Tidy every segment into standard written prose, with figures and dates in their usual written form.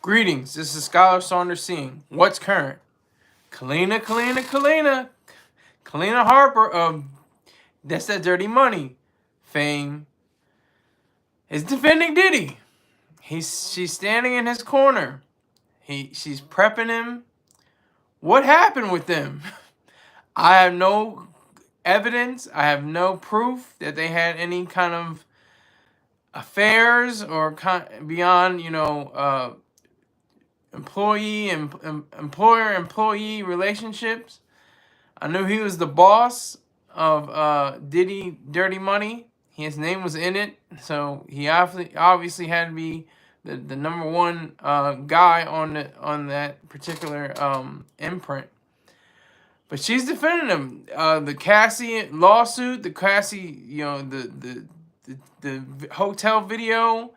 Greetings, this is Scholar Saunders seeing what's current. Kalenna Harper of That's That Dirty Money fame is defending Diddy. She's standing in his corner. She's prepping him. What happened with them? I have no evidence. I have no proof that they had any kind of affairs or beyond, employee and employer-employee relationships. I knew he was the boss of Diddy-Dirty Money. His name was in it, so he obviously had to be the number one guy on that particular imprint. But she's defending him. The Cassie lawsuit, the Cassie, the hotel video,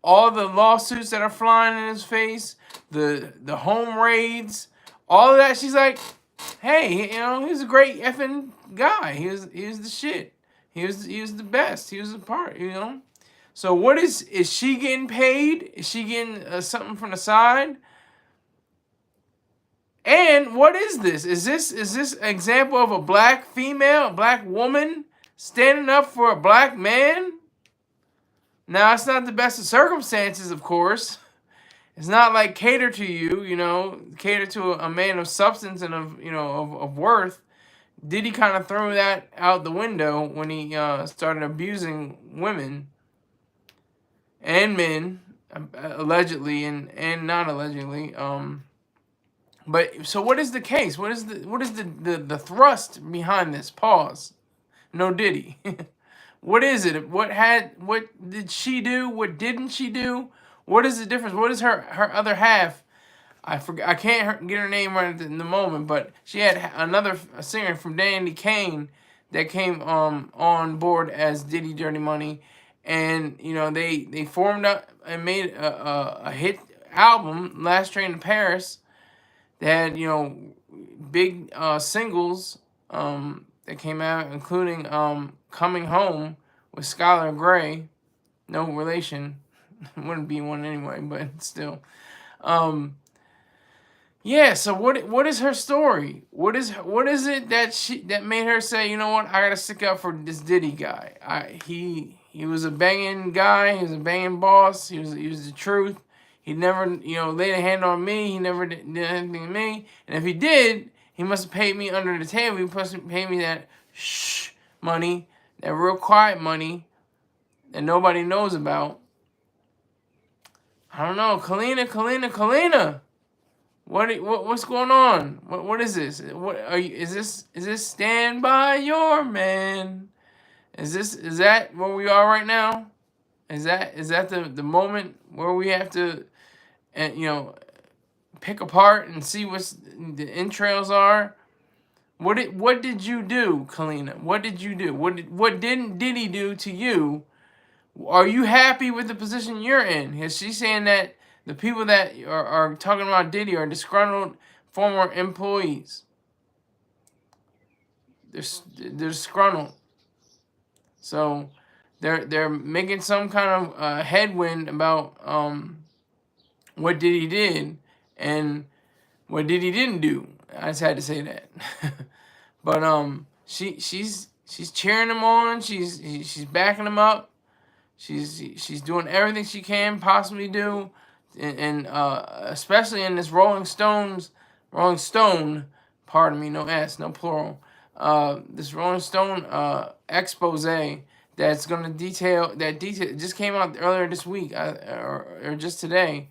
all the lawsuits that are flying in his face, the home raids, all of that. She's like, hey, he was a great effing guy. He was the shit. He was the best. He was the part. So what is she getting paid? Is she getting something from the side? And what is this? Is this an example of a black female, a black woman standing up for a black man? Now, it's not the best of circumstances, of course. It's not like cater to you, cater to a man of substance and of worth. Diddy kind of threw that out the window when he started abusing women and men, allegedly and not allegedly. But so what is the case? What is the thrust behind this? Pause. No Diddy. What is it? What did she do? What didn't she do? What is the difference? What is her other half? I can't get her name right in the moment, but she had another singer from Dandy Kane that came on board as Diddy Dirty Money, and they formed up and made a hit album, Last Train to Paris. They had big singles that came out, including Coming Home with Skylar Grey. No relation. Wouldn't be one anyway, but still. Yeah, so what is her story? What is it that made her say, you know what, I gotta stick up for this Diddy guy? He was a banging guy, he was a banging boss, he was the truth. He never, laid a hand on me. He never did anything to me. And if he did, he must have paid me under the table. He must have paid me that shh money, that real quiet money that nobody knows about. I don't know. Kalenna. What's going on? What is this? What are you? Is this Stand By Your Man? Is that where we are right now? Is that the moment where we have to, pick apart and see what the entrails are? What did you do, Kalenna? What did you do? What didn't Diddy do to you? Are you happy with the position you're in? Is she saying that the people that are talking about Diddy are disgruntled former employees? They're disgruntled. So they're making some kind of headwind about what Diddy did and what Diddy didn't do. I just had to say that. But she's cheering him on. She's backing him up. She's doing everything she can possibly do, and especially in this Rolling Stone, pardon me, no S, no plural. This Rolling Stone expose that's gonna detail it just came out earlier this week, or just today.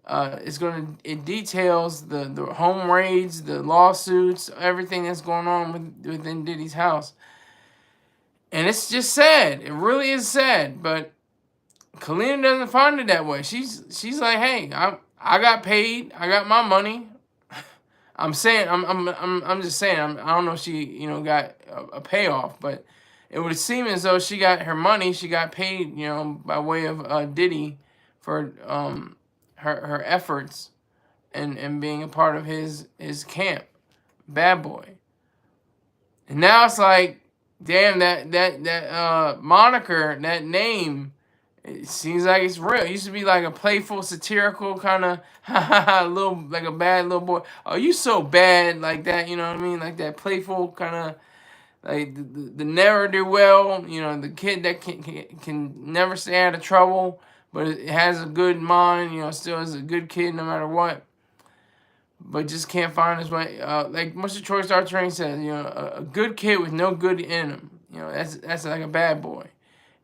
It details the home raids, the lawsuits, everything that's going on within Diddy's house. And it's just sad. It really is sad. But Kalenna doesn't find it that way. She's like, hey, I got paid. I got my money. I'm just saying. I don't know if she got a payoff, but it would seem as though she got her money. She got paid by way of Diddy for her efforts and being a part of his camp, Bad Boy. And now it's like, damn, that moniker, that name It seems like it's real. It used to be like a playful, satirical kind of little, like a bad little boy. Oh, you so bad like that, you know what I mean? Like that playful kind of, like the never do well, you know, the kid that can never stay out of trouble, but it has a good mind, you know, still is a good kid no matter what, but just can't find his way. Like Mr. Troy Star Train says, you know, a good kid with no good in him, you know, that's like a bad boy.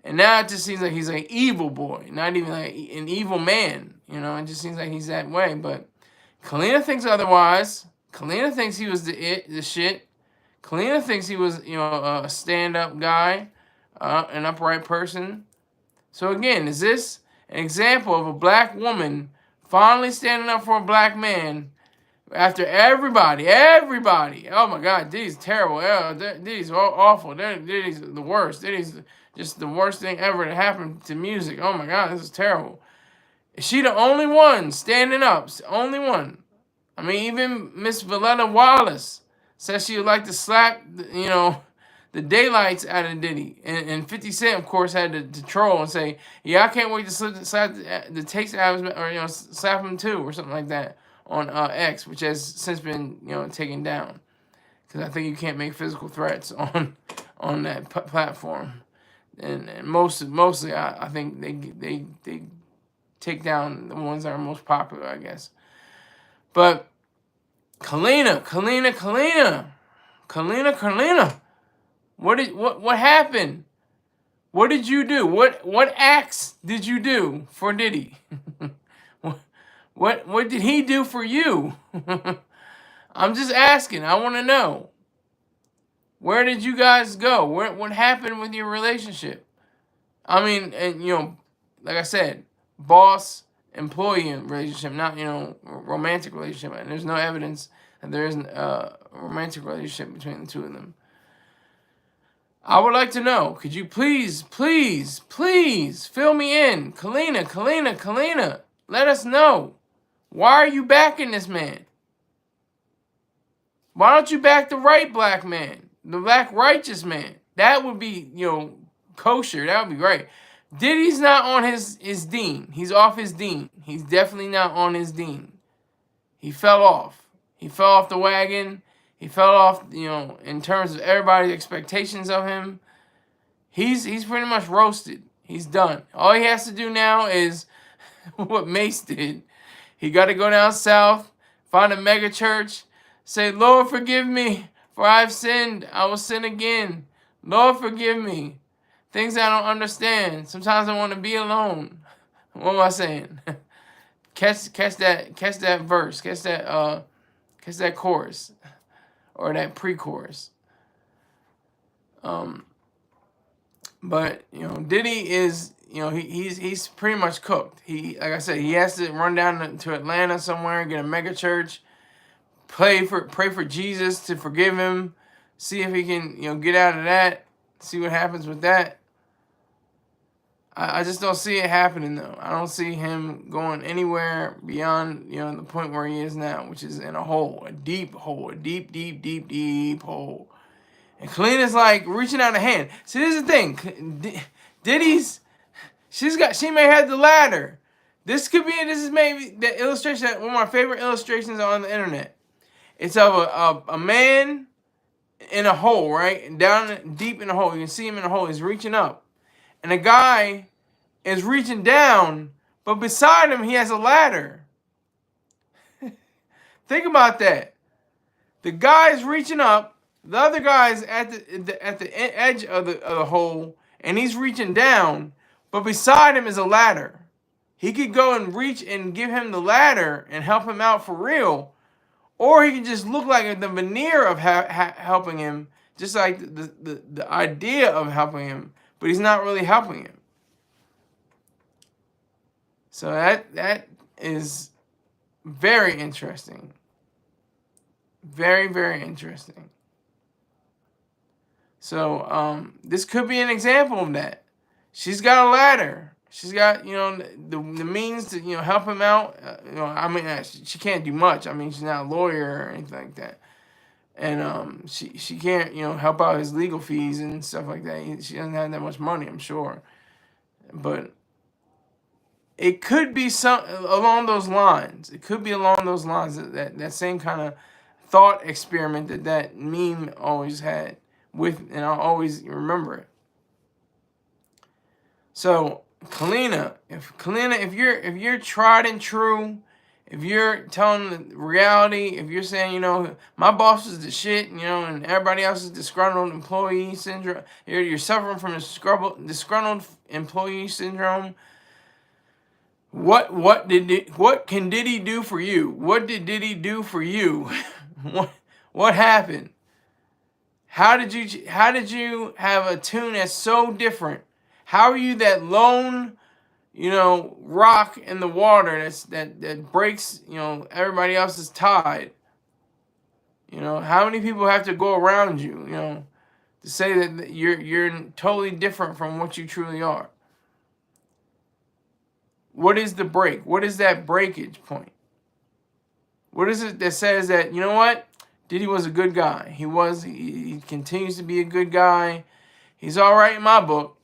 And now it just seems like he's an evil boy, not even like an evil man. You know, it just seems like he's that way. But Kalenna thinks otherwise. Kalenna thinks he was the shit. Kalenna thinks he was, you know, a stand-up guy, an upright person. So again, is this an example of a black woman finally standing up for a black man after everybody? Oh my God, Diddy's terrible. Diddy's awful. Diddy's the worst. Diddy's just the worst thing ever to happen to music. Oh my God, this is terrible. Is she the only one standing up? Only one. I mean, even Miss Valletta Wallace says she would like to slap, you know, the daylights out of Diddy. And 50 Cent, of course, had to troll and say, yeah, I can't wait to slap the takes out of him, or, you know, slap him too, or something like that on X, which has since been, you know, taken down. Because I think you can't make physical threats on that platform. And mostly, I think they take down the ones that are most popular, I guess. But Kalenna, what happened? What did you do? What acts did you do for Diddy? what did he do for you? I'm just asking. I want to know. Where did you guys go? What happened with your relationship? I mean, and you know, like I said, boss-employee relationship, not, you know, romantic relationship. And there's no evidence that there isn't a romantic relationship between the two of them. I would like to know. Could you please fill me in? Kalenna, let us know. Why are you backing this man? Why don't you back the right black man? The black righteous man? That would be, you know, kosher. That would be great. Diddy's not on his deen. He's off his deen. He's definitely not on his deen. He fell off. He fell off the wagon. He fell off, you know, in terms of everybody's expectations of him. He's pretty much roasted. He's done. All he has to do now is what Mace did. He got to go down south, find a mega church, say, Lord, forgive me, for I have sinned. I will sin again. Lord, forgive me. Things I don't understand. Sometimes I want to be alone. What am I saying? catch that verse. Catch that chorus. Or that pre-chorus. But, you know, Diddy is, you know, he's pretty much cooked. Like I said, he has to run down to Atlanta somewhere and get a mega church, pray for Jesus to forgive him, see if he can, you know, get out of that, see what happens with that. I just don't see it happening, though. I don't see him going anywhere beyond, you know, the point where he is now, which is in a hole, a deep hole, a deep hole. And Kalenna's like reaching out a hand. See, this is the thing. Diddy's, she may have the ladder. This is maybe the illustration, one of my favorite illustrations on the internet. It's of a man in a hole, right? And down deep in the hole. You can see him in the hole. He's reaching up. And a guy is reaching down, but beside him, he has a ladder. Think about that. The guy is reaching up. The other guy's at the edge of the hole, and he's reaching down, but beside him is a ladder. He could go and reach and give him the ladder and help him out for real, or he could just look like the veneer of helping him, just like the idea of helping him, but he's not really helping him. So that is very interesting. Very, very interesting. So this could be an example of that. She's got a ladder. She's got, you know, the means to, you know, help him out. You know, I mean, she can't do much. I mean, she's not a lawyer or anything like that. And she can't, you know, help out his legal fees and stuff like that. She doesn't have that much money, I'm sure. But It could be some along those lines. It could be along those lines. That same kind of thought experiment that meme always had with, and I'll always remember it. So Kalenna, if you're tried and true, if you're telling the reality, if you're saying, my boss is the shit, and everybody else is disgruntled employee syndrome, you're suffering from disgruntled employee syndrome. What can Diddy do for you? What did Diddy do for you? what happened? How did you have a tune that's so different? How are you that lone, rock in the water that breaks, everybody else's tide? How many people have to go around you, to say that you're totally different from what you truly are? What is the break? What is that breakage point? What is it that says that, you know what? Diddy was a good guy. He continues to be a good guy. He's all right in my book.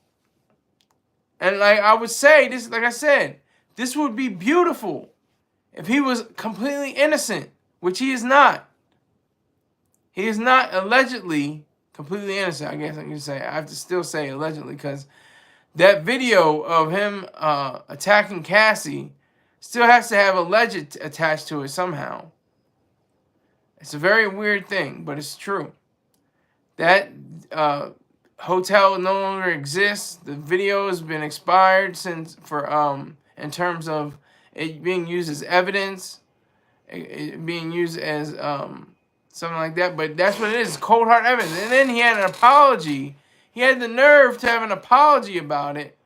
And like I would say, this, like I said, this would be beautiful if he was completely innocent, which he is not. He is not allegedly completely innocent. I guess I can say. I have to still say allegedly, because that video of him attacking Cassie still has to have alleged attached to it somehow. It's a very weird thing, but it's true. That hotel no longer exists. The video has been expired in terms of it being used as evidence, it being used as something like that. But that's what it is, cold hard evidence. And then he had an apology. He had the nerve to have an apology about it,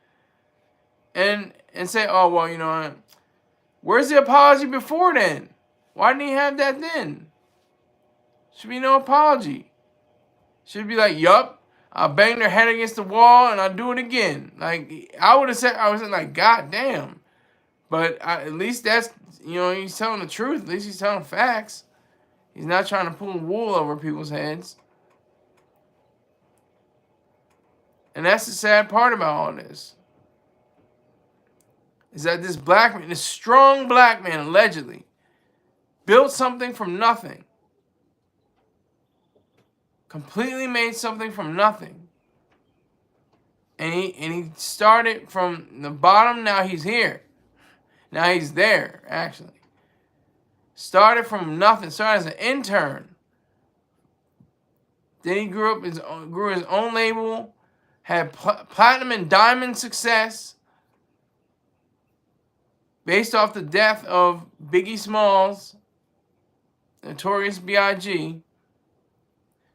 and say, oh well, where's the apology before then? Why didn't he have that then? Should be no apology. Should be like, yup, I banged her head against the wall and I'll do it again. Like, I would have said, I was like, God damn. But at least that's, he's telling the truth. At least he's telling facts. He's not trying to pull wool over people's heads. And that's the sad part about all this. Is that this black man, this strong black man, allegedly, built something from nothing. Completely made something from nothing. And he started from the bottom, now he's here. Now he's there, actually. Started from nothing, started as an intern. Then he grew his own label, had platinum and diamond success based off the death of Biggie Smalls, Notorious B.I.G.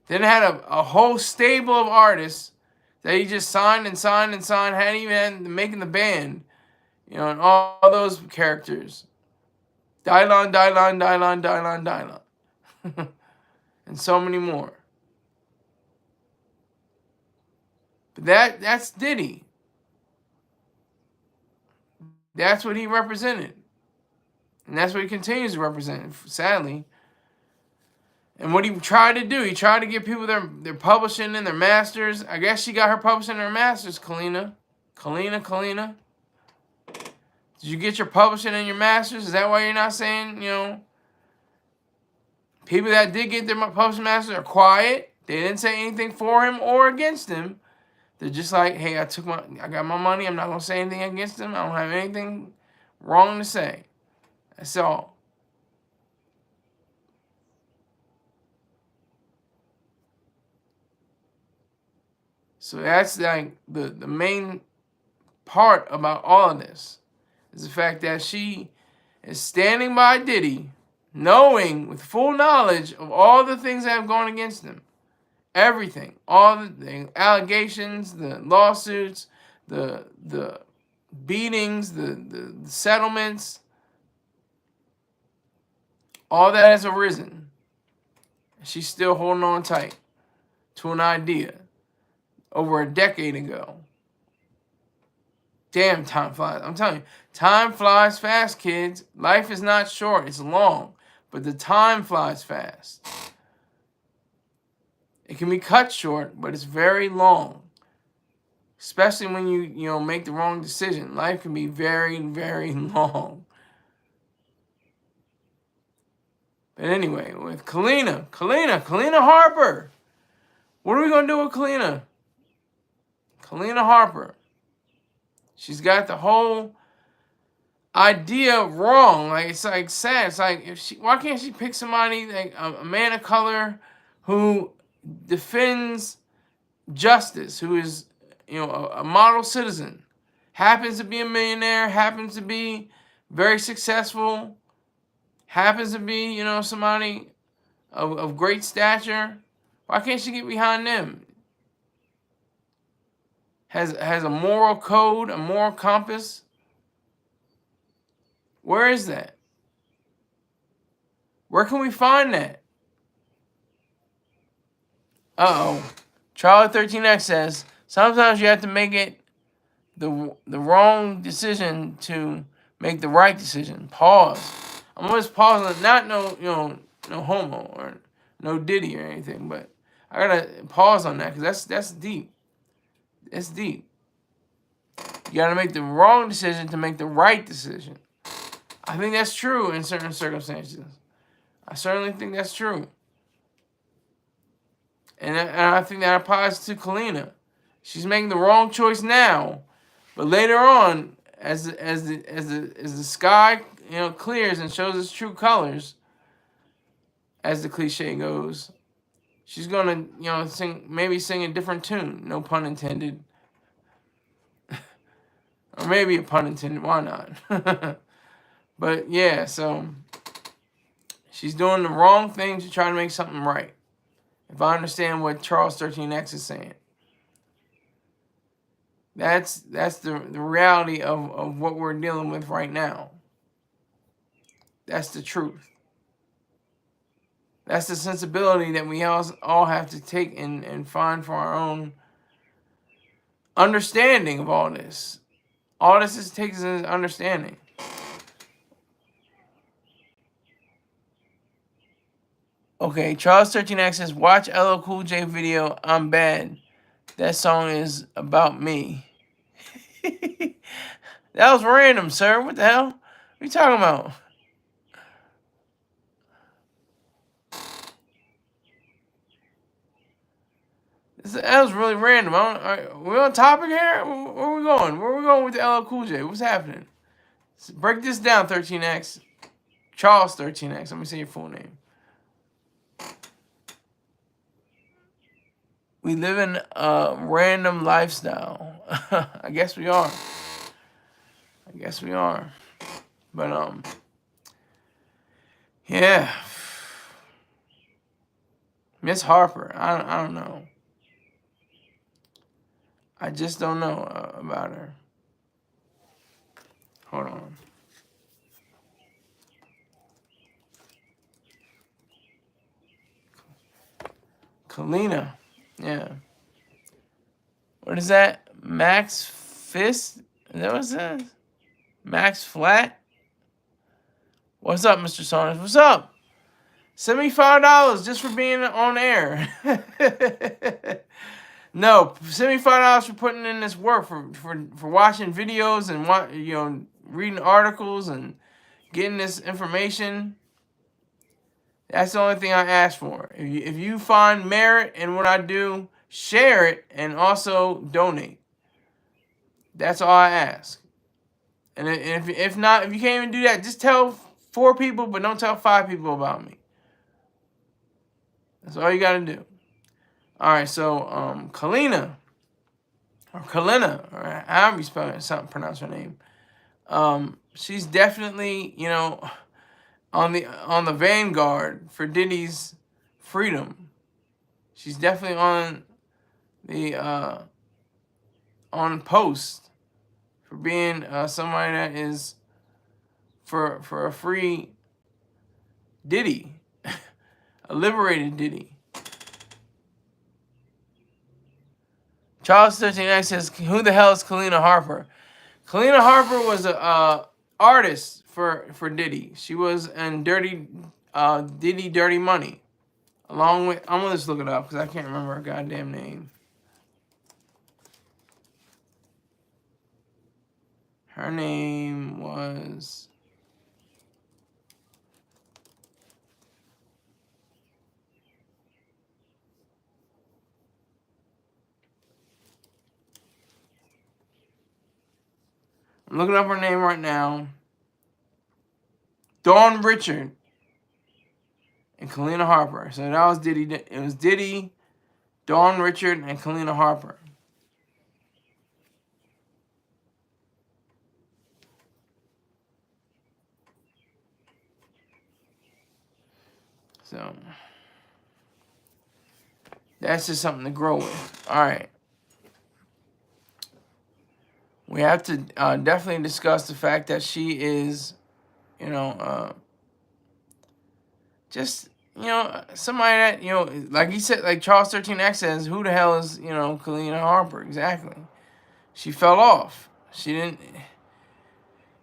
Then had a whole stable of artists that he just signed and signed and signed, hadn't even had making the band, and all those characters. Dylon, Dylon, Dylon, Dylon, Dylon. And so many more. But that's Diddy. That's what he represented. And that's what he continues to represent, sadly. And what he tried to do, he tried to get people their publishing and their masters. I guess she got her publishing and her masters, Kalenna. Kalenna. Did you get your publishing and your masters? Is that why you're not saying, people that did get their publishing masters are quiet. They didn't say anything for him or against him. They're just like, hey, I got my money. I'm not going to say anything against him. I don't have anything wrong to say. That's all. So that's like the main part about all of this, is the fact that she is standing by Diddy, knowing with full knowledge of all the things that have gone against him. Everything. All the allegations, the lawsuits, the beatings, the settlements. All that has arisen. She's still holding on tight to an idea over a decade ago. Damn, time flies. I'm telling you, time flies fast, kids. Life is not short, it's long. But the time flies fast. It can be cut short, but it's very long. especially when you make the wrong decision. Life can be very, very long. But anyway, with Kalenna Harper. What are we gonna do with Kalenna Harper? She's got the whole idea wrong. Like, it's like sad. It's like, why can't she pick somebody like a man of color who defends justice, who is a model citizen, happens to be a millionaire, happens to be very successful, happens to be somebody of great stature. Why can't she get behind them? Has a moral code, a moral compass. Where is that? Where can we find that? Uh-oh. Charlie 13X says, sometimes you have to make it the wrong decision to make the right decision. Pause. I'm always pausing, not no homo or no Diddy or anything, but I gotta pause on that because that's deep. It's deep. You gotta make the wrong decision to make the right decision. I think that's true in certain circumstances. I certainly think that's true. And I think that applies to Kalenna. She's making the wrong choice now, but later on, as the sky clears and shows its true colors, as the cliche goes, she's gonna sing a different tune. No pun intended. Or maybe a pun intended. Why not? But yeah, so she's doing the wrong thing to try to make something right. If I understand what Charles 13X is saying. That's the reality of what we're dealing with right now. That's the truth. That's the sensibility that we all have to take and find for our own understanding of all this. All this takes is understanding. Okay, Charles 13X says, watch LL Cool J video, I'm Bad. That song is about me. That was random, sir. What the hell? What are you talking about? That was really random. We're on topic here? Where are we going? Where are we going with the LL Cool J? What's happening? Break this down, 13X. Charles 13X. Let me say your full name. We live in a random lifestyle. I guess we are. But, yeah. Miss Harper, I don't know. I just don't know about her. Hold on. Kalenna. Yeah. What is that? Max Fist? Is that what it says? Max Flat? What's up, Mr. Saunders? What's up? $75 just for being on air. No, $75 for putting in this work, for watching videos and reading articles and getting this information. That's the only thing I ask for. If you find merit in what I do, share it and also donate. That's all I ask. And if not, if you can't even do that, just tell 4 people, but don't tell 5 people about me. That's all you gotta do. All right, so Kalenna, or however you spell it, pronounce her name. She's definitely on the vanguard for Diddy's freedom. She's definitely on post for being somebody that is for a free Diddy, a liberated Diddy. Charles 13X says, who the hell is Kalenna Harper? Kalenna Harper was a artist for Diddy. She was in Diddy-Dirty Money. Along with, I'm going to just look it up because I can't remember her goddamn name. Her name was... I'm looking up her name right now. Dawn Richard and Kalenna Harper. So that was Diddy. It was Diddy, Dawn Richard, and Kalenna Harper. So that's just something to grow with. All right. We have to definitely discuss the fact that she is, just, somebody that, like he said, like Charles 13X says, who the hell is, Kalenna Harper? Exactly. She fell off. She didn't.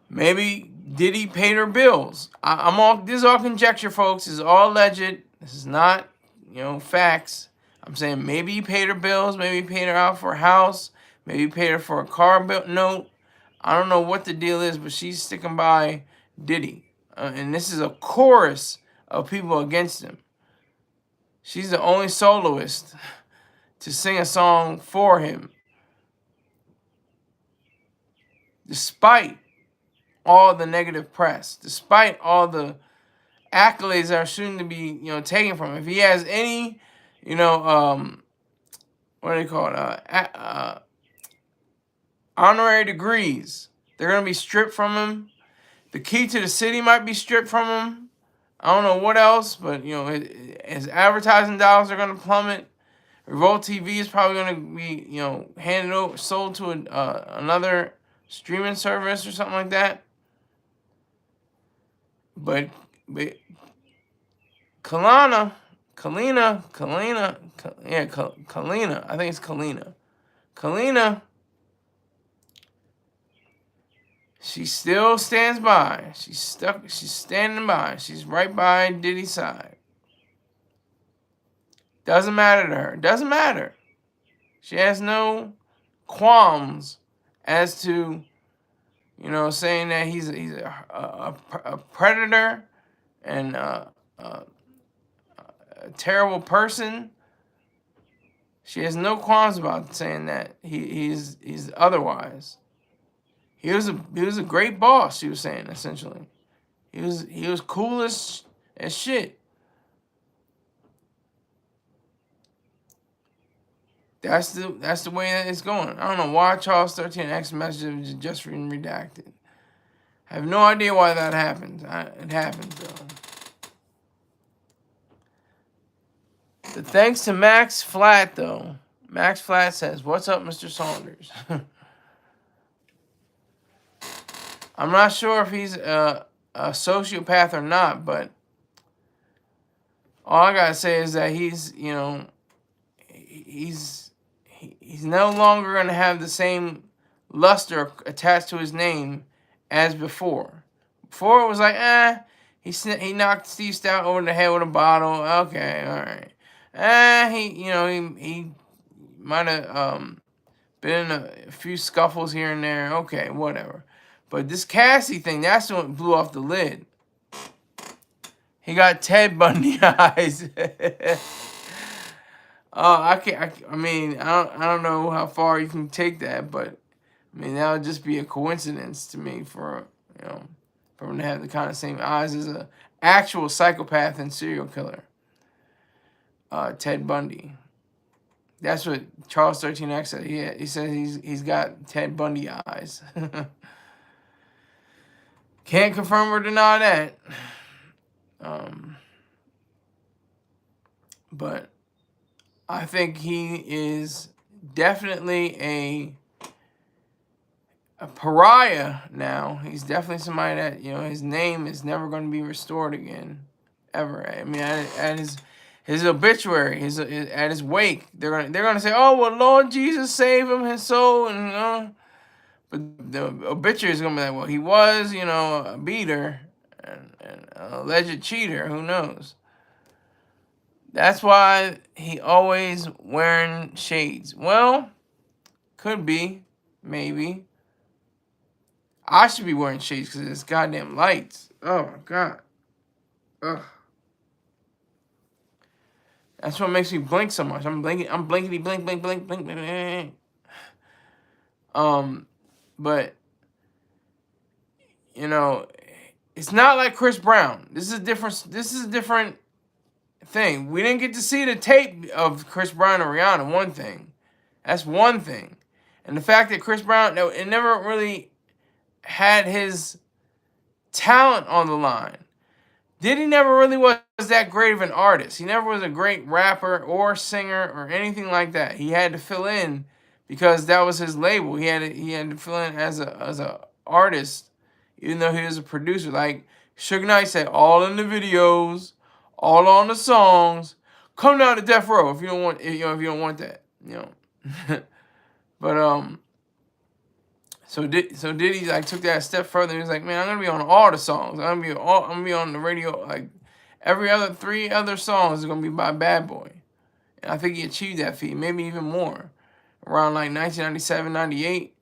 Maybe Diddy paid her bills. This is all conjecture, folks. This is all alleged. This is not, facts. I'm saying maybe he paid her bills. Maybe he paid her out for a house. Maybe he paid her for a car note. I don't know what the deal is, but she's sticking by Diddy. And this is a chorus of people against him. She's the only soloist to sing a song for him. Despite all the negative press, despite all the accolades that are soon to be, taken from him. If he has any, what do they call it? Honorary degrees, they're going to be stripped from him. The key to the city might be stripped from him. I don't know what else, but, his advertising dollars are going to plummet. Revolt TV is probably going to be, handed over, sold to another streaming service or something like that. But Kalenna, I think it's Kalenna. Kalenna, she still stands by. She's standing by. She's right by Diddy's side. Doesn't matter to her. Doesn't matter. She has no qualms as to, saying that he's a predator and a terrible person. She has no qualms about saying that he's otherwise. He was a great boss. She was saying, essentially, he was cool as shit. That's the way that it's going. I don't know why Charles 13X message is just redacted. I have no idea why that happened. It happened, though. But thanks to Max Flat, though. Max Flat says, "What's up, Mr. Saunders?" I'm not sure if he's a sociopath or not, but all I gotta say is that he's no longer gonna have the same luster attached to his name as before. Before it was like, he knocked Steve Stout over the head with a bottle. Okay, all right. He might have been in a few scuffles here and there. Okay, whatever. But this Cassie thing, that's what blew off the lid. He got Ted Bundy eyes. I don't know how far you can take that, but that would just be a coincidence to me for him to have the kind of same eyes as an actual psychopath and serial killer, Ted Bundy. That's what Charles 13X said. He said he's got Ted Bundy eyes. Can't confirm or deny that. But I think he is definitely a pariah now. He's definitely somebody that, his name is never going to be restored again, ever. At his obituary, at his wake, they're gonna say, "Oh, well, Lord Jesus save him, his soul," and but the obituary is gonna be like, "Well, he was, a beater and an alleged cheater. Who knows?" That's why he always wearing shades. Well, could be, maybe. I should be wearing shades because of this goddamn lights. Oh my god. Ugh. That's what makes me blink so much. I'm blinkity blink, blink, blink, blink, blink, blink. But you know, it's not like Chris Brown. This is a different thing. We didn't get to see the tape of Chris Brown and Rihanna. One thing. That's one thing. And the fact that Chris Brown, it never really had his talent on the line. Diddy never really was that great of an artist. He never was a great rapper or singer or anything like that. He had to fill in because that was his label. He had to fill in as a artist, even though he was a producer. Like Suge Knight said, all in the videos, all on the songs. Come down to Death Row if you don't want, if you don't want that, But so Diddy like took that a step further. He was like, man, I'm gonna be on all the songs. I'm gonna be on the radio. Like every other 3 other songs is gonna be by Bad Boy, and I think he achieved that feat, maybe even more. Around like 1997, 98,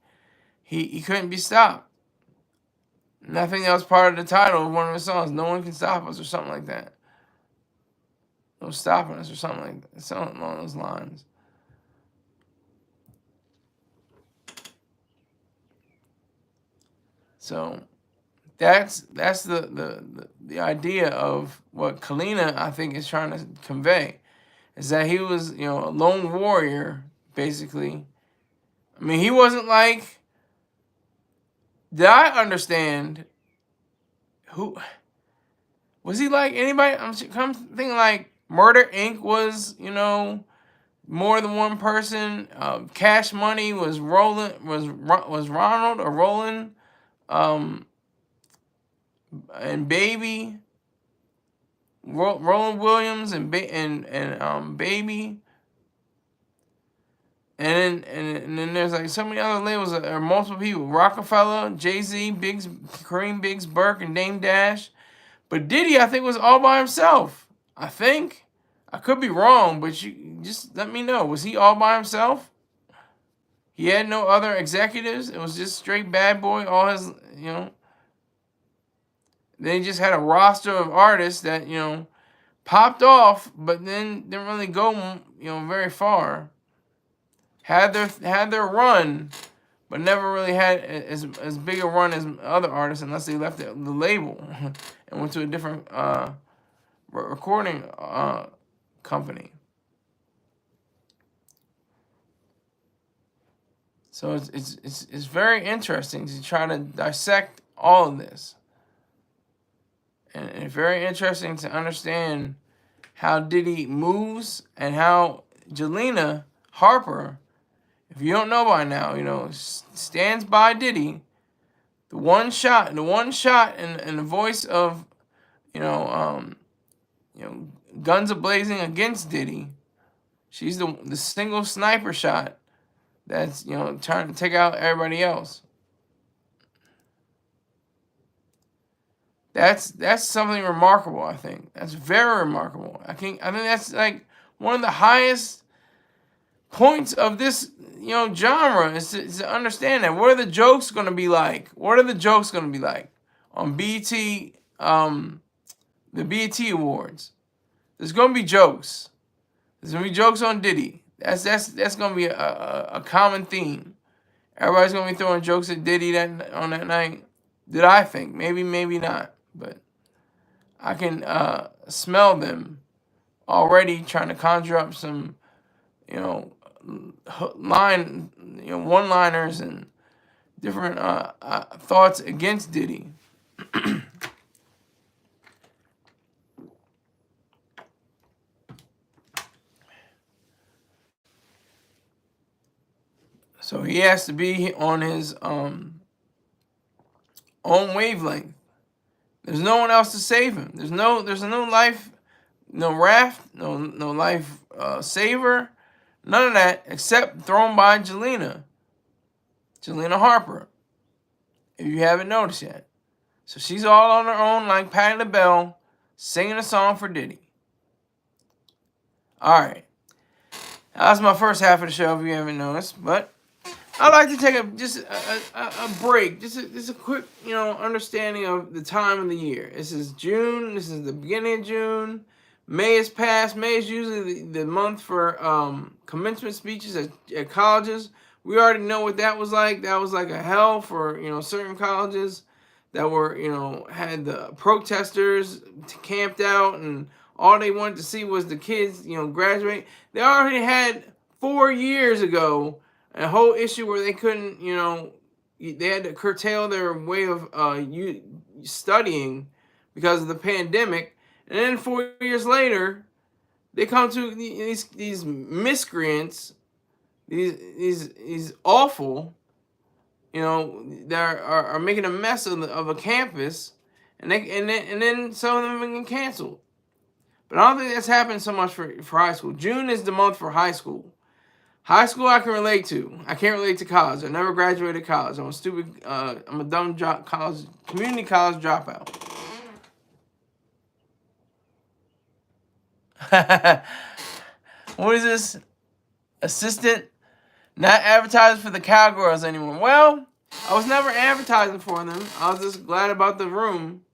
he couldn't be stopped. And I think that was part of the title of one of his songs, "No One Can Stop Us" or something like that. No stopping us or something like that. Something along those lines. So that's the idea of what Kalenna, I think, is trying to convey, is that he was, a lone warrior, basically. I mean, he wasn't like, did I understand who, was he like anybody? I'm thinking like Murder Inc. was, more than one person. Cash Money was Ronald or Roland. And Baby, Roland Williams and Baby, and then there's like so many other labels that are multiple people: Rockefeller, Jay-Z, Biggs, Kareem, Biggs, Burke, and Dame Dash. But Diddy, I think, was all by himself. I think I could be wrong, but you just let me know. Was he all by himself? He had no other executives. It was just straight Bad Boy. All his, They just had a roster of artists that, popped off, but then didn't really go, very far. Had their run, but never really had as big a run as other artists unless they left the label and went to a different recording company. So it's very interesting to try to dissect all of this. And it's very interesting to understand how Diddy moves and how Kalenna Harper, if you don't know by now, stands by Diddy. The one shot in the voice of, guns are blazing against Diddy. She's the single sniper shot that's, trying to take out everybody else. That's something remarkable, I think. That's very remarkable. I think that's like one of the highest points of this, genre is to understand that. What are the jokes going to be like? What are the jokes going to be like on BET, the BET Awards? There's going to be jokes. There's going to be jokes on Diddy. That's going to be a common theme. Everybody's going to be throwing jokes at Diddy on that night. Did I think? Maybe not. But I can smell them already trying to conjure up some, one-liners and different thoughts against Diddy. So he has to be on his own wavelength. There's no one else to save him. There's no life, no raft, no life saver, none of that except thrown by Kalenna Harper. If you haven't noticed yet, so she's all on her own, like Patti LaBelle, singing a song for Diddy. All right, that was my first half of the show. If you haven't noticed, but I'd like to take a break, just a quick, understanding of the time of the year. This is June. This is the beginning of June. May is past. May is usually the month for commencement speeches at colleges. We already know what that was like. That was like a hell for certain colleges that were had the protesters camped out, and all they wanted to see was the kids graduate. They already had 4 years ago a whole issue where they couldn't, they had to curtail their way of studying because of the pandemic. And then 4 years later, they come to these miscreants, these awful, that are making a mess of a campus, and then some of them have been canceled. But I don't think that's happened so much for high school. June is the month for high school. High school I can relate to. I can't relate to college. I never graduated college. I'm a stupid, I'm a dumb community college dropout. What is this? Assistant? Not advertising for the Cowgirls anymore. Well, I was never advertising for them. I was just glad about the room.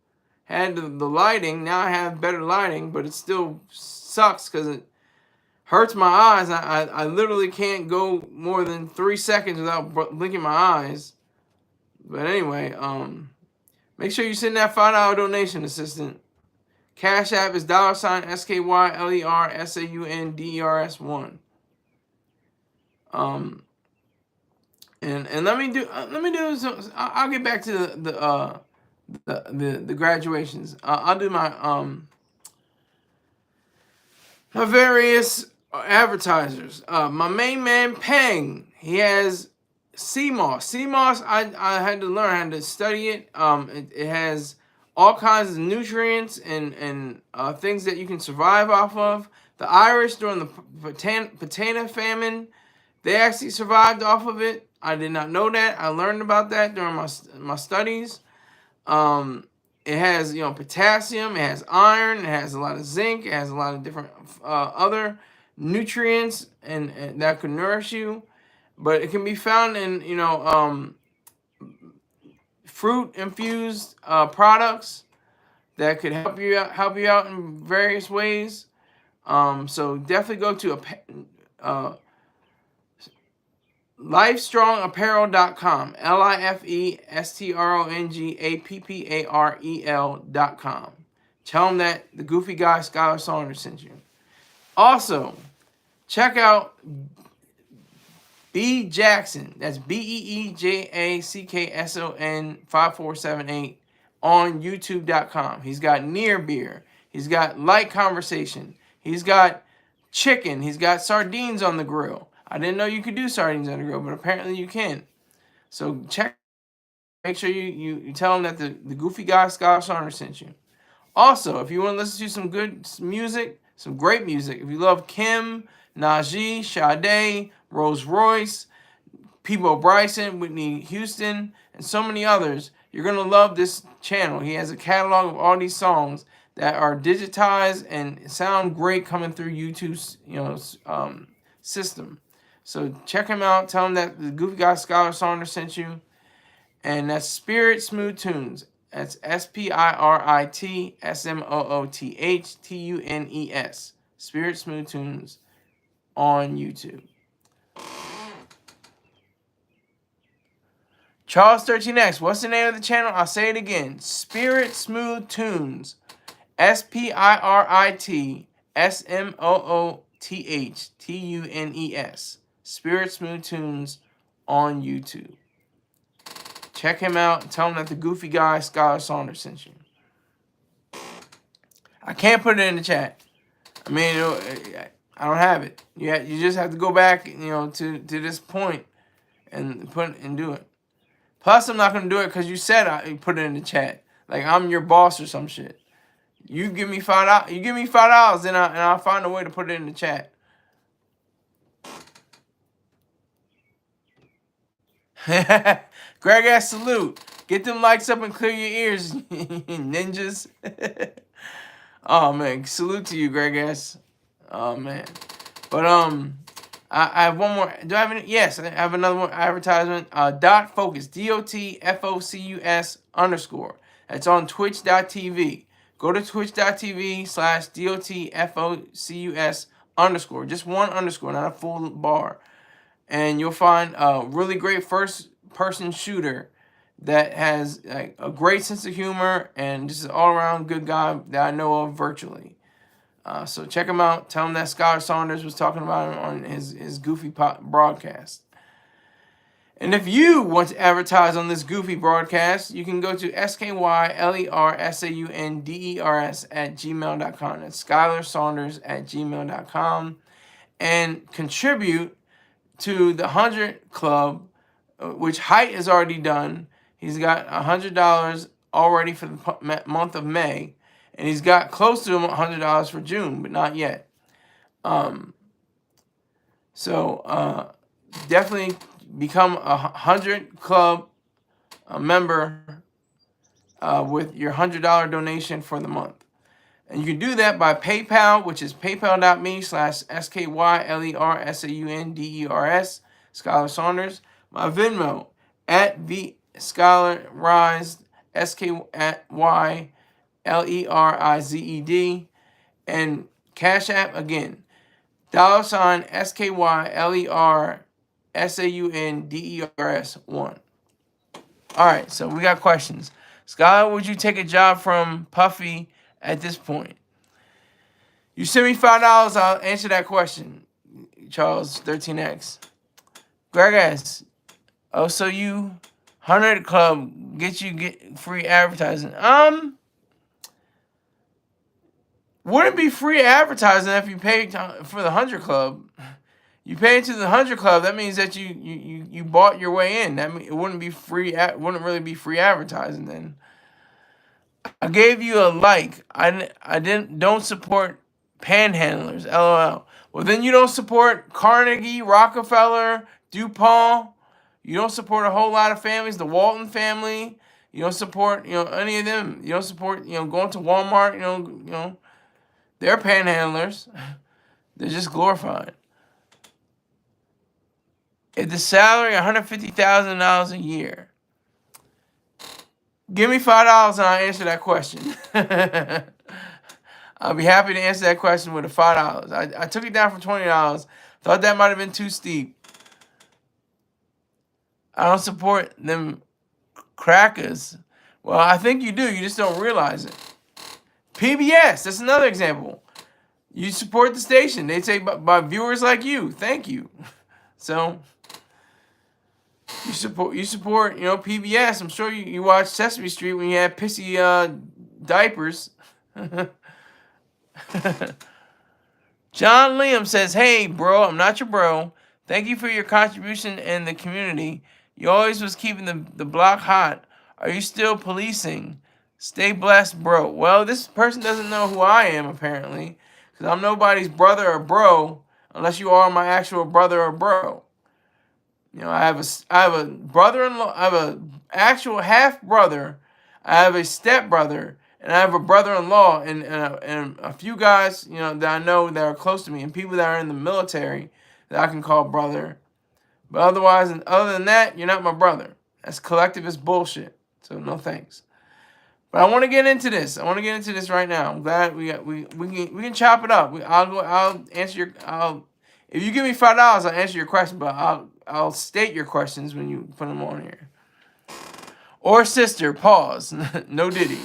Had the lighting. Now I have better lighting, but it still sucks because it hurts my eyes. I literally can't go more than 3 seconds without blinking my eyes. But anyway, make sure you send that $5 donation, assistant. Cash App is $SKYLERSAUNDERS1. And let me do some. I'll get back to the graduations. I'll do my my various advertisers. My main man Peng, he has CMOS. CMOS, I had to learn, I had to study it. It has all kinds of nutrients and things that you can survive off of. The Irish during the potato famine, they actually survived off of it. I did not know that. I learned about that during my studies. It has potassium, it has iron, it has a lot of zinc, it has a lot of different other nutrients and that could nourish you. But it can be found in fruit infused products that could help you out in various ways. So definitely go to LifeStrongApparel.com. LifeStrongApparel.com. Tell them that the Goofy Guy Scholar Saunders sent you. Also, check out B Jackson. That's BEEJACKSON 5478 on YouTube.com. He's got Near Beer. He's got Light Conversation. He's got chicken. He's got sardines on the grill. I didn't know you could do sardines on the grill, but apparently you can. So check. Make sure you tell him that the Goofy Guy Scholar Saunders sent you. Also, if you want to listen to some good music, some great music, if you love Kim, Najee, Sade, Rose Royce, Peebo Bryson, Whitney Houston, and so many others, you're going to love this channel. He has a catalog of all these songs that are digitized and sound great coming through YouTube's system. So check him out. Tell him that the Goofy Guy Scholar Saunders sent you. And that's Spirit Smooth Tunes. That's SPIRITSMOOTHTUNES. Spirit Smooth Tunes on YouTube. Charles 13X. What's the name of the channel? I'll say it again. Spirit Smooth Tunes. SPIRITSMOOTHTUNES. Spirit Smooth Tunes on YouTube. Check him out and tell him that the Goofy Guy Scholar Saunders sent you. I can't put it in the chat. I mean, I don't have it. You just have to go back, to this point and do it. Plus, I'm not gonna do it because you said I put it in the chat. Like I'm your boss or some shit. You give me $5. You give me $5, and I'll find a way to put it in the chat. Greg ass salute. Get them likes up and clear your ears, ninjas. Oh man, salute to you, Greg ass. Oh man, but I have one more. Do I have any? Yes, I have another one advertisement. Dot Focus, DOTFOCUS _. It's on twitch.tv. Go to twitch.tv/DOTFOCUS _. Just one underscore, not a full bar. And you'll find a really great first person shooter that has like a great sense of humor and just an all around good guy that I know of virtually. So check him out. Tell him that Skylar Saunders was talking about him on his goofy broadcast. And if you want to advertise on this goofy broadcast, you can go to SkylerSaunders@gmail.com. That's SkylarSaunders@gmail.com. And contribute to the 100 Club, which Height has already done. He's got $100 already for the month of May. And he's got close to $100 for June, but not yet. So definitely become a 100 Club member with your $100 donation for the month. And you can do that by PayPal, which is paypal.me/SkylerSaunders, Skylar Saunders. My Venmo, @VSkylerRized, SKYLERIZED. And Cash App, again, $SKYLERSAUNDERS1. All right, so we got questions. Skylar, would you take a job from Puffy at this point? You send me $5, I'll answer that question. Charles 13X. Greg S. Oh, so you 100 Club get free advertising. Wouldn't be free advertising if you paid for the 100 Club. You pay into the 100 Club. That means that you bought your way in. That mean, it wouldn't be free. Wouldn't really be free advertising then. I gave you a like. Don't support panhandlers. LOL. Well, then you don't support Carnegie, Rockefeller, DuPont. You don't support a whole lot of families. The Walton family. You don't support any of them. You don't support going to Walmart. They're panhandlers. They're just glorified. If the salary $150,000 a year, give me $5 and I'll answer that question. I'll be happy to answer that question with a $5. I took it down from $20. Thought that might have been too steep. I don't support them crackers. Well, I think you do. You just don't realize it. PBS, that's another example. You support the station. They say by viewers like you. Thank you. So you support PBS. I'm sure you watched Sesame Street when you had pissy diapers. John Liam says, "Hey, bro, I'm not your bro. Thank you for your contribution in the community. You always was keeping the block hot. Are you still policing? Stay blessed, bro." Well, this person doesn't know who I am, apparently, because I'm nobody's brother or bro, unless you are my actual brother or bro. I have a brother-in-law. I have a actual half brother. I have a step brother, and I have a brother-in-law, and a few guys that I know that are close to me, and people that are in the military that I can call brother. But otherwise, and other than that, you're not my brother. That's collectivist bullshit. So no thanks. But I want to get into this. I want to get into this right now. I'm glad we can chop it up. I'll answer your. If you give me $5, I'll answer your question. But I'll state your questions when you put them on here. Or sister, pause. No Diddy.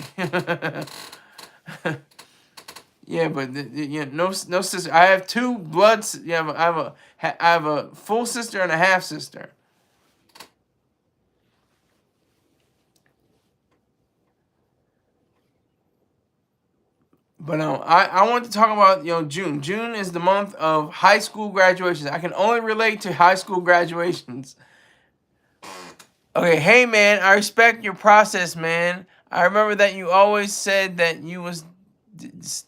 Yeah, but no sister. I have two bloods. I have a full sister and a half sister. But I want to talk about June. June is the month of high school graduations. I can only relate to high school graduations. Okay, hey man, I respect your process, man. I remember that you always said that you was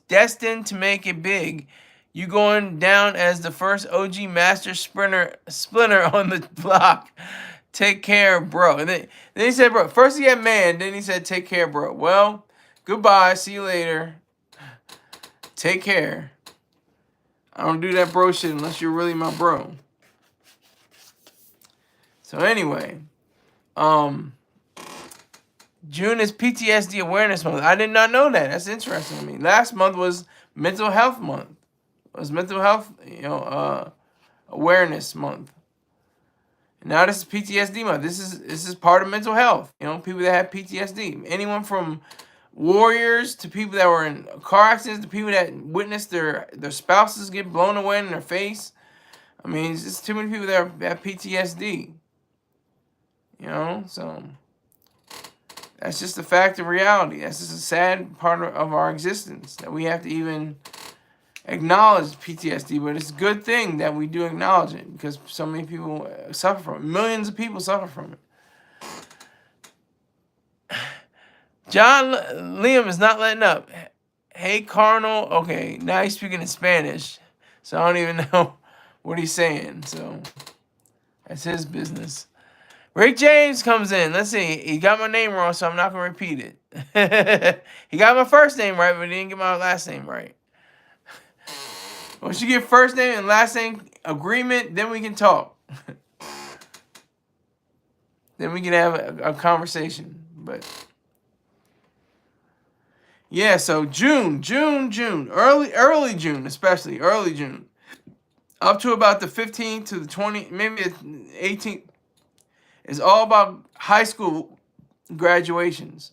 destined to make it big. You going down as the first OG master splinter on the block. Take care, bro. And then he said, bro. First he had man, then he said, take care, bro. Well, goodbye. See you later. Take care. I don't do that bro shit unless you're really my bro. So anyway, June is PTSD Awareness Month. I did not know that. That's interesting to me. Last month was Mental Health Month. It was Mental Health, Awareness Month. And now this is PTSD Month. This is part of mental health. People that have PTSD. Anyone from warriors to people that were in car accidents to people that witnessed their spouses get blown away in their face. I mean, it's just too many people that have PTSD. So that's just a fact of reality. That's just a sad part of our existence that we have to even acknowledge PTSD. But it's a good thing that we do acknowledge it because so many people suffer from it. Millions of people suffer from it. John Liam is not letting up. Hey, Carnal. Okay, now he's speaking in Spanish. So I don't even know what he's saying. So that's his business. Rick James comes in. Let's see. He got my name wrong, so I'm not going to repeat it. He got my first name right, but he didn't get my last name right. Once you get first name and last name agreement, then we can talk. Then we can have a conversation. But yeah, so June. Early June, especially. Early June. Up to about the 15th to the 20th, maybe the 18th. It's all about high school graduations.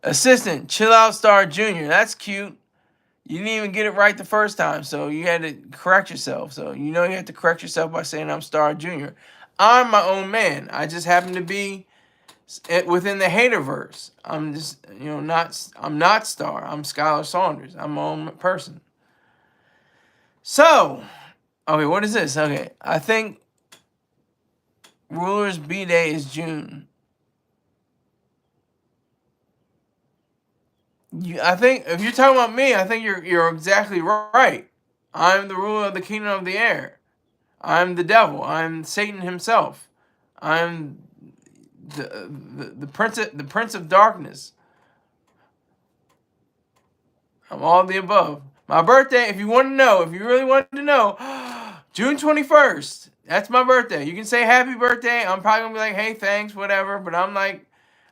Assistant, Chill Out Star Jr. That's cute. You didn't even get it right the first time, so you had to correct yourself. So you have to correct yourself by saying I'm Star Jr. I'm my own man. I just happen to be within the haterverse. I'm just, I'm not Star. I'm Skylar Saunders. I'm my own person. So, okay, what is this? Okay, I think Ruler's B-Day is June. I think if you're talking about me, I think you're exactly right. I'm the ruler of the kingdom of the air. I'm the devil. I'm Satan himself. I'm the prince of darkness. I'm all the above. My birthday, if you really want to know, June 21st. That's my birthday. You can say happy birthday. I'm probably going to be like, hey, thanks, whatever. But I'm like,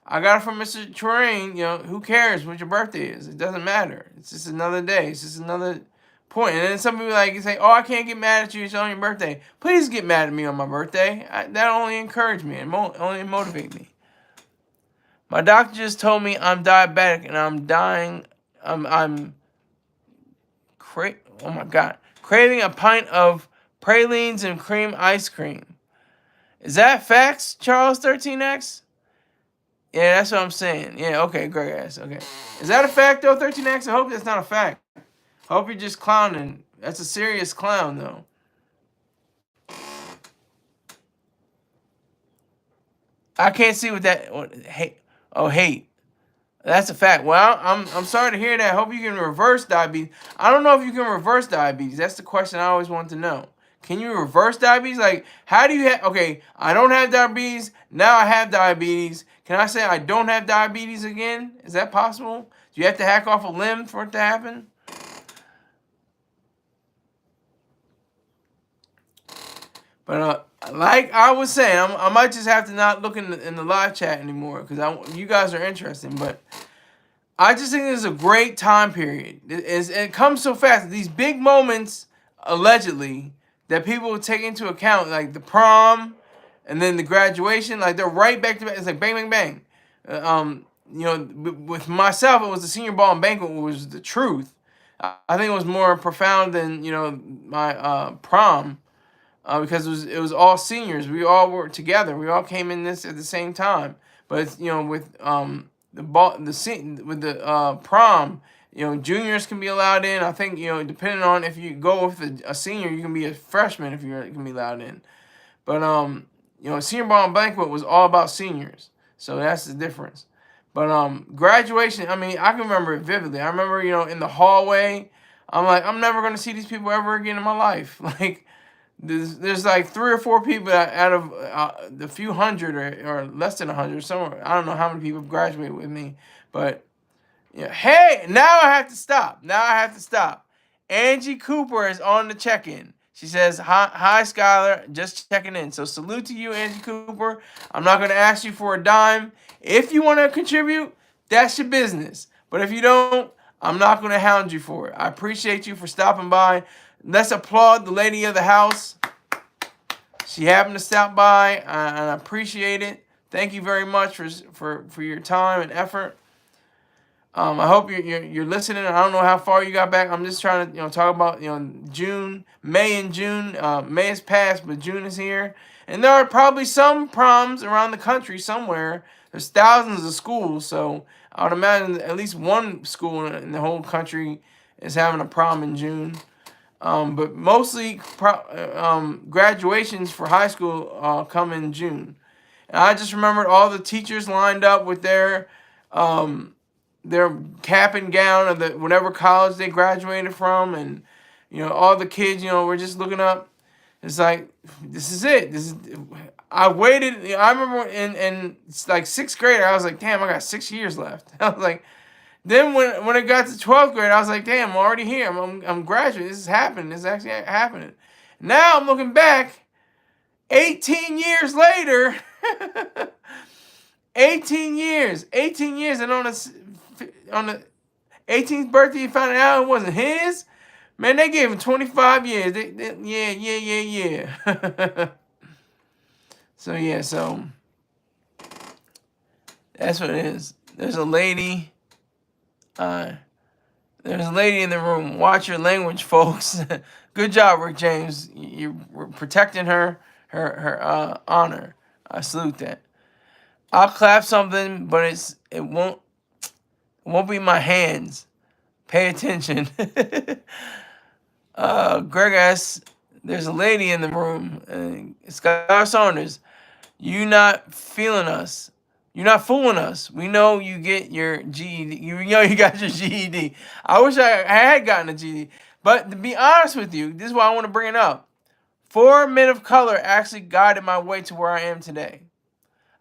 I got it from Mr. Terrain. Who cares what your birthday is? It doesn't matter. It's just another day. It's just another point. And then some people say, oh, I can't get mad at you. It's on your birthday. Please get mad at me on my birthday. That only encourage me and only motivate me. My doctor just told me I'm diabetic and I'm dying. Oh my God. Craving a pint of pralines and cream ice cream. Is that facts, Charles 13X? Yeah, that's what I'm saying. Yeah, okay, great ass. Okay. Is that a fact though, 13X? I hope that's not a fact. I hope you're just clowning. That's a serious clown though. I can't see what that hate. Oh, hate. That's a fact. Well, I'm sorry to hear that. I hope you can reverse diabetes. I don't know if you can reverse diabetes. That's the question I always want to know. Can you reverse diabetes? Like, how do you have... Okay, I don't have diabetes. Now I have diabetes. Can I say I don't have diabetes again? Is that possible? Do you have to hack off a limb for it to happen? But like I was saying, I might just have to not look in the live chat anymore because you guys are interesting. But I just think this is a great time period. It comes so fast. These big moments, allegedly, that people will take into account, like the prom and then the graduation, like they're right back to back. It's like bang, bang, bang. With myself, it was the senior ball and banquet, which was the truth. I think it was more profound than my prom. Because it was all seniors. We all were together. We all came in this at the same time. But with the prom, juniors can be allowed in. I think depending on if you go with a senior, you can be a freshman if you can be allowed in. But senior ball and banquet was all about seniors, so that's the difference. But graduation, I mean, I can remember it vividly. I remember in the hallway, I'm like, I'm never gonna see these people ever again in my life, like. There's like 3 or 4 people out of the few hundred or less than 100 somewhere. I don't know how many people graduated with me, but hey, now I have to stop. Angie Cooper is on the check-in. She says, hi, Skylar, just checking in. So salute to you, Angie Cooper. I'm not going to ask you for a dime. If you want to contribute, that's your business. But if you don't, I'm not going to hound you for it. I appreciate you for stopping by. Let's applaud the lady of the house. She happened to stop by, and I appreciate it. Thank you very much for your time and effort. I hope you're listening. I don't know how far you got back. I'm just trying to talk about June, May and June. May is past, but June is here, and there are probably some proms around the country somewhere. There's thousands of schools, so I would imagine at least one school in the whole country is having a prom in June. But mostly graduations for high school come in June. And I just remembered all the teachers lined up with their cap and gown of the whatever college they graduated from, and all the kids were just looking up. It's like, this is it. I waited. I remember in like 6th grade, I was like, damn, I got 6 years left. I was like, then when it got to 12th grade, I was like, damn, I'm already here. I'm graduating. This is happening. This is actually happening. Now I'm looking back, 18 years later. 18 years, and on the 18th birthday, he found out it wasn't his. Man, they gave him 25 years. Yeah. So that's what it is. There's a lady in the room. Watch your language, folks. Good job, Rick James. You're protecting her honor. I salute that. I'll clap something, but it won't be my hands. Pay attention. Greg asks, there's a lady in the room. Skylar Saunders, you not feeling us. You're not fooling us. We know you get your GED. You know you got your GED. I wish I had gotten a GED. But to be honest with you, this is why I want to bring it up. 4 men of color actually guided my way to where I am today.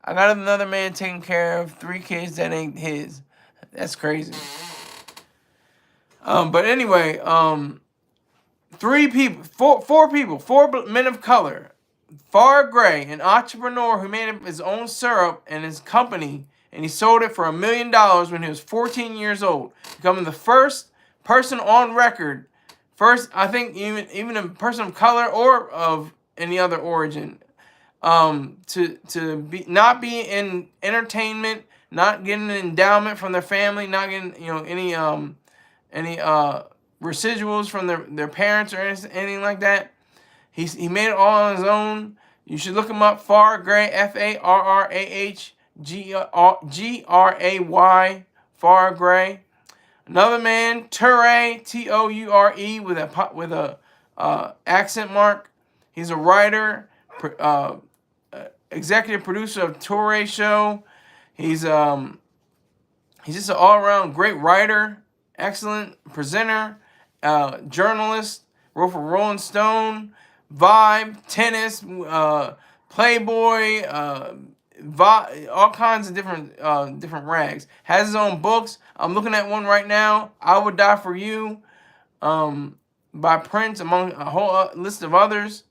I got another man taking care of 3 kids that ain't his. That's crazy. But anyway, 4 people, 4 men of color. Far Gray, an entrepreneur who made his own syrup and his company, and he sold it for $1 million when he was 14 years old, becoming the first person on record, I think even a person of color or of any other origin, to not be in entertainment, not getting an endowment from their family, not getting any residuals from their parents or anything like that. He made it all on his own. You should look him up. Far Gray, FARRAHGRAY, Far Gray. Another man, Toure, TOURE, with a accent mark. He's a writer, executive producer of Toure Show. He's just an all-around great writer, excellent presenter, journalist. Wrote for Rolling Stone, Vibe, Tennis, Playboy, all kinds of different rags. Has his own books. I'm looking at one right now, I Would Die For You, by Prince, among a whole list of others.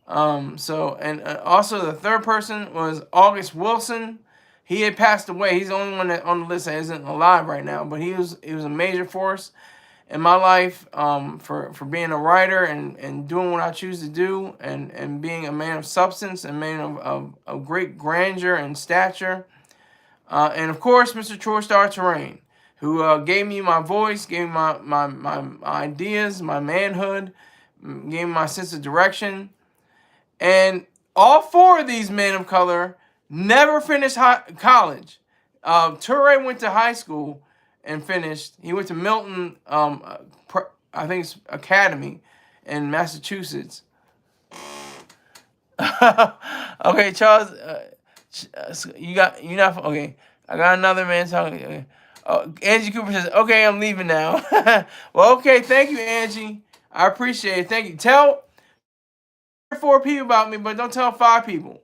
Also the third person was August Wilson. He had passed away. He's the only one on the list that isn't alive right now, but he was a major force in my life, for being a writer and doing what I choose to do, and being a man of substance and man of great grandeur and stature. And of course, Mr. Troy Star Terrain, who gave me my voice, gave me my ideas, my manhood, gave me my sense of direction. And all 4 of these men of color never finished college. Toure went to high school and finished. He went to Milton, I think it's Academy in Massachusetts. Okay, Charles, you're not okay. I got another man talking. Okay. Angie Cooper says, "Okay, I'm leaving now." Well, okay, thank you, Angie. I appreciate it. Thank you. Tell 4 people about me, but don't tell 5 people.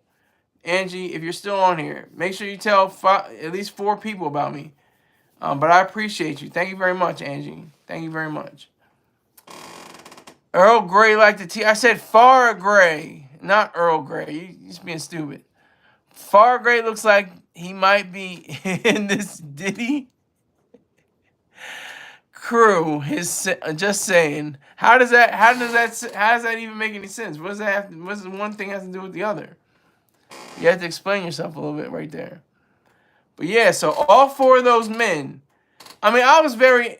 Angie, if you're still on here, make sure you tell at least 4 people about me. But I appreciate you. Thank you very much, Angie. Thank you very much. Earl Grey like the tea. I said far gray, not Earl Grey. You just being stupid. Far Gray looks like he might be in this Diddy crew. Just saying. How does that even make any sense? What does that have what does one thing have to do with the other? You have to explain yourself a little bit right there. But yeah, so all four of those men. I mean, I was very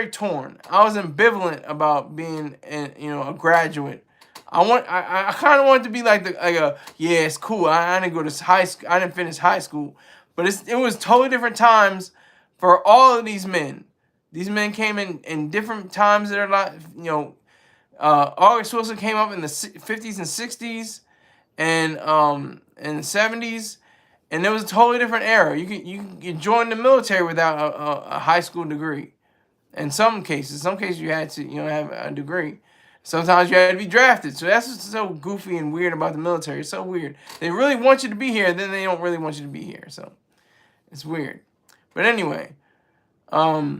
torn. I was ambivalent about being, a graduate. I kind of wanted to be yeah, it's cool. I didn't go to high school. I didn't finish high school, but it was totally different times for all of these men. These men came in different times of their life. August Wilson came up in the 50s and 60s, and in the 70s. And it was a totally different era. You can join the military without a high school degree. In some cases you had to have a degree. Sometimes you had to be drafted. So that's what's so goofy and weird about the military. It's so weird. They really want you to be here, then they don't really want you to be here. So it's weird. But anyway, yeah,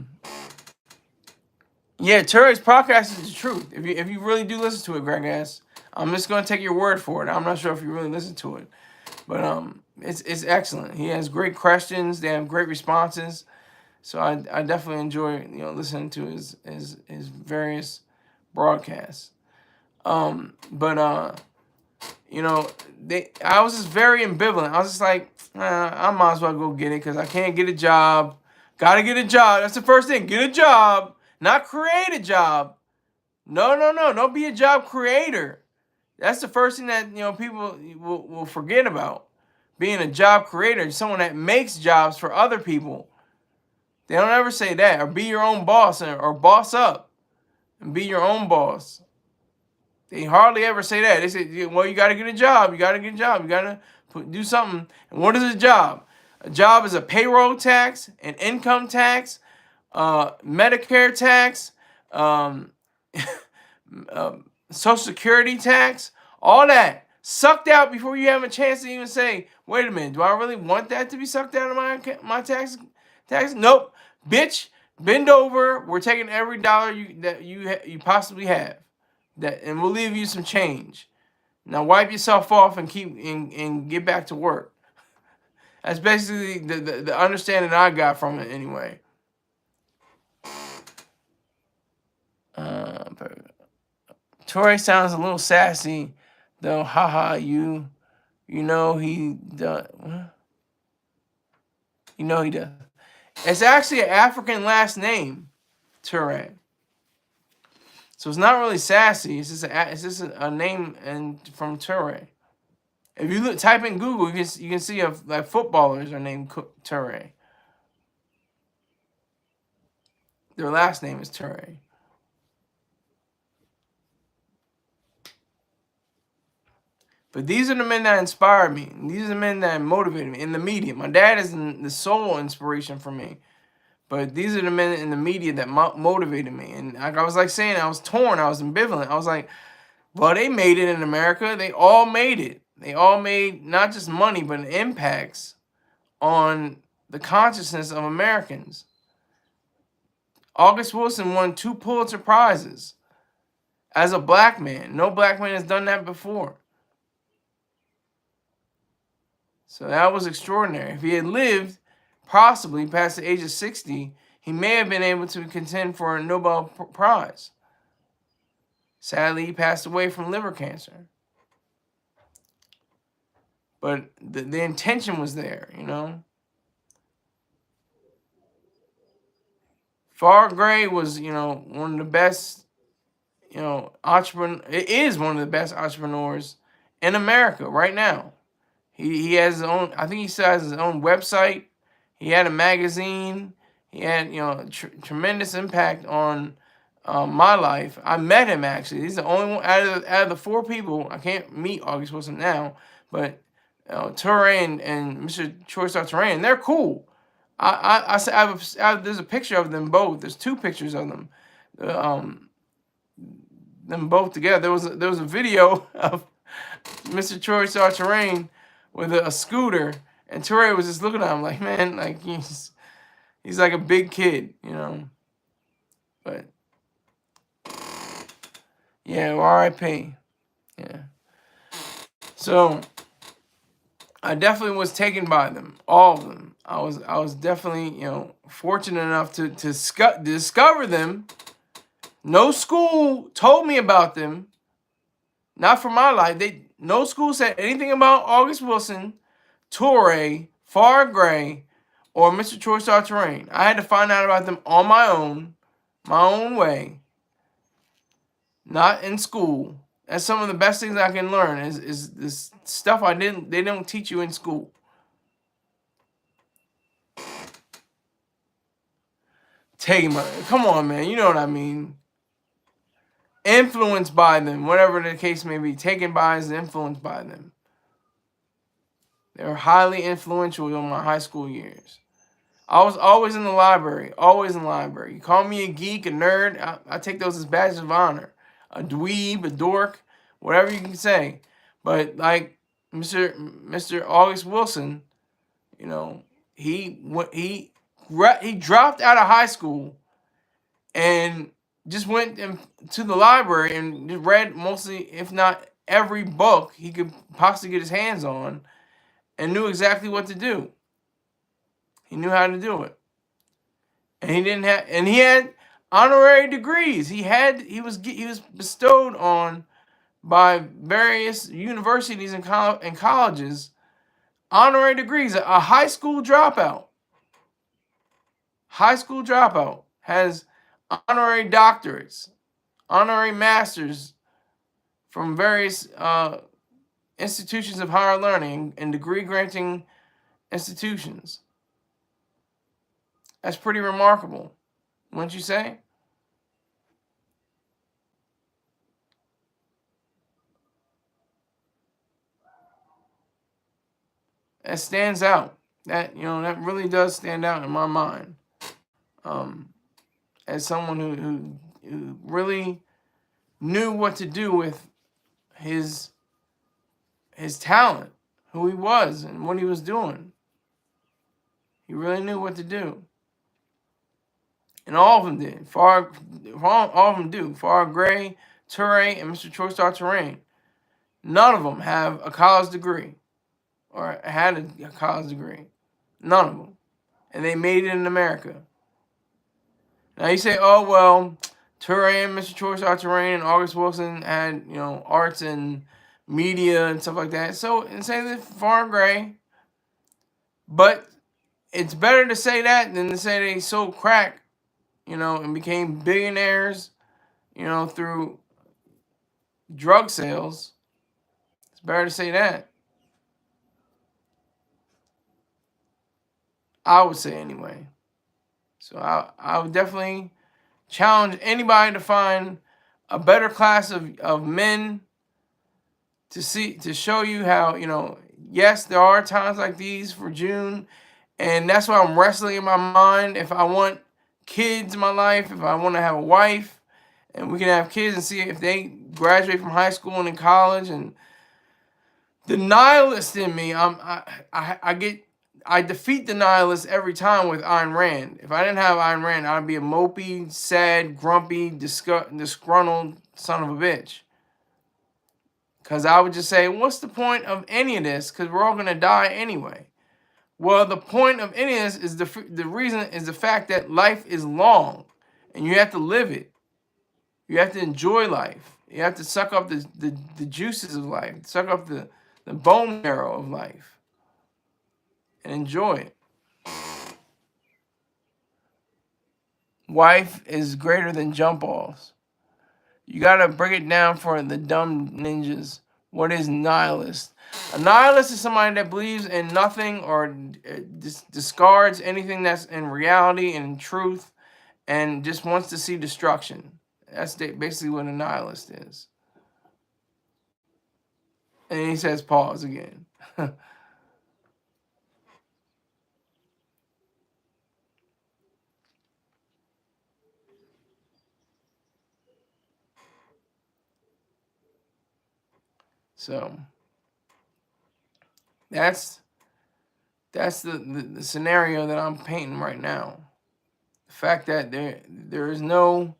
Turek's podcast is the truth. If you really do listen to it, Greg Ass, I'm just gonna take your word for it. I'm not sure if you really listen to it, but it's excellent. He has great questions. They have great responses. So I definitely enjoy listening to his various broadcasts. I was just very ambivalent. I was just like, I might as well go get it because I can't get a job. Gotta get a job. That's the first thing. Get a job, not create a job. No. Don't be a job creator. That's the first thing that people will forget about. Being a job creator, someone that makes jobs for other people. They don't ever say that. Or be your own boss, or boss up and be your own boss. They hardly ever say that. They say, well, you got to get a job. You got to get a job. You got to do something. And what is a job? A job is a payroll tax, an income tax, Medicare tax, Social Security tax, all that. Sucked out before you have a chance to even say, wait a minute, do I really want that to be sucked out of my tax? Nope. Bitch, bend over. We're taking every dollar that you possibly have. And we'll leave you some change. Now wipe yourself off and get back to work. That's basically the understanding I got from it anyway. Tory sounds a little sassy. Though, haha, you know he does. You know he does. It's actually an African last name, Toure. So it's not really sassy. It's just a name from Toure. If you type in Google, you can see like footballers are named Toure. Their last name is Toure. But these are the men that inspired me. These are the men that motivated me in the media. My dad is the sole inspiration for me. But these are the men in the media that motivated me. And like I was saying, I was torn. I was ambivalent. I was like, well, they made it in America. They all made it. They all made not just money, but impacts on the consciousness of Americans. August Wilson won 2 Pulitzer Prizes as a black man. No black man has done that before. So that was extraordinary. If he had lived possibly past the age of 60, he may have been able to contend for a Nobel Prize. Sadly, he passed away from liver cancer. But the intention was there, Far Gray was, one of the best, it is one of the best entrepreneurs in America right now. He has his own, I think he still has his own website. He had a magazine. He had, tremendous impact on my life. I met him, actually. He's the only one out of the 4 people. I can't meet August Wilson now, but Toure and Mr. Troy Sartran, they're cool. There's a picture of them both. There's 2 pictures of them. Them both together. There was a video of Mr. Troy Sartran with a scooter, and Toure was just looking at him like, man, like he's like a big kid, But Yeah, R.I.P. Yeah. So I definitely was taken by them, all of them. I was definitely, fortunate enough to discover them. No school told me about them. Not for my life. No school said anything about August Wilson, Torre, Far Gray, or Mr. Troy Star Terrain. I had to find out about them on my own way, not in school. That's some of the best things I can learn is this stuff they don't teach you in school. Taking my, come on, man, you know what I mean. Influenced by them, whatever the case may be. Taken by is influenced by them. They were highly influential in my high school years. I was always in the library, always in the library. You call me a geek, a nerd, I take those as badges of honor. A dweeb, a dork, whatever you can say. But like Mr. August Wilson, he dropped out of high school and just went to the library and read mostly, if not every book he could possibly get his hands on, and knew exactly what to do. He knew how to do it. And he had honorary degrees. He was bestowed on by various universities and colleges honorary degrees. A high school dropout has honorary doctorates, honorary masters from various institutions of higher learning and degree granting institutions. That's pretty remarkable, wouldn't you say? That stands out. That really does stand out in my mind. As someone who really knew what to do with his talent, who he was, and what he was doing. He really knew what to do. And all of them did. All of them do. Far Gray, Toure, and Mr. Troy Star Terrain. None of them have a college degree or had a college degree. None of them. And they made it in America. Now you say, oh, well, Toure and Mr. Troy Star Terrain and August Wilson had, arts and media and stuff like that. So, and say that Far Gray. But it's better to say that than to say they sold crack, and became billionaires, through drug sales. It's better to say that. I would say anyway. So I would definitely challenge anybody to find a better class of men to show you how, yes, there are times like these for June, and that's why I'm wrestling in my mind. If I want kids in my life, if I want to have a wife, and we can have kids and see if they graduate from high school and in college. And the nihilist in me, I defeat the nihilist every time with Ayn Rand. If I didn't have Ayn Rand, I'd be a mopey, sad, grumpy, disgruntled son of a bitch. Because I would just say, what's the point of any of this? Because we're all going to die anyway. Well, the point of any of this is the reason is the fact that life is long, and you have to live it. You have to enjoy life. You have to suck up the juices of life, suck up the bone marrow of life, and enjoy it. Life is greater than jump offs. You gotta break it down for the dumb ninjas. What is nihilist? A nihilist is somebody that believes in nothing or discards anything that's in reality and in truth, and just wants to see destruction. That's basically what a nihilist is. And he says pause again. So that's the scenario that I'm painting right now. The fact that there is no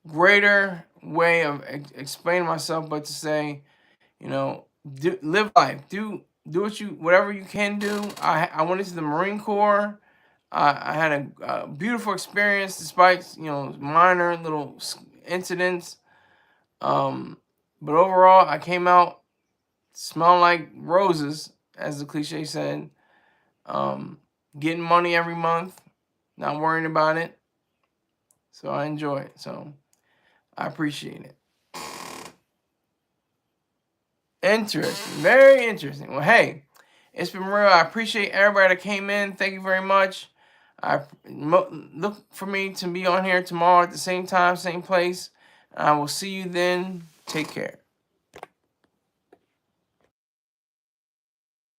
greater way of explaining myself but to say, you know, live life. Do whatever you can do. I went into the Marine Corps. I had a beautiful experience despite, you know, minor little incidents. But overall, I came out smelling like roses, as the cliche said. Getting money every month, not worrying about it. So I enjoy it. So I appreciate it. Interesting. Very interesting. Well, hey, it's been real. I appreciate everybody that came in. Thank you very much. Look for me to be on here tomorrow at the same time, same place. I will see you then. Take care.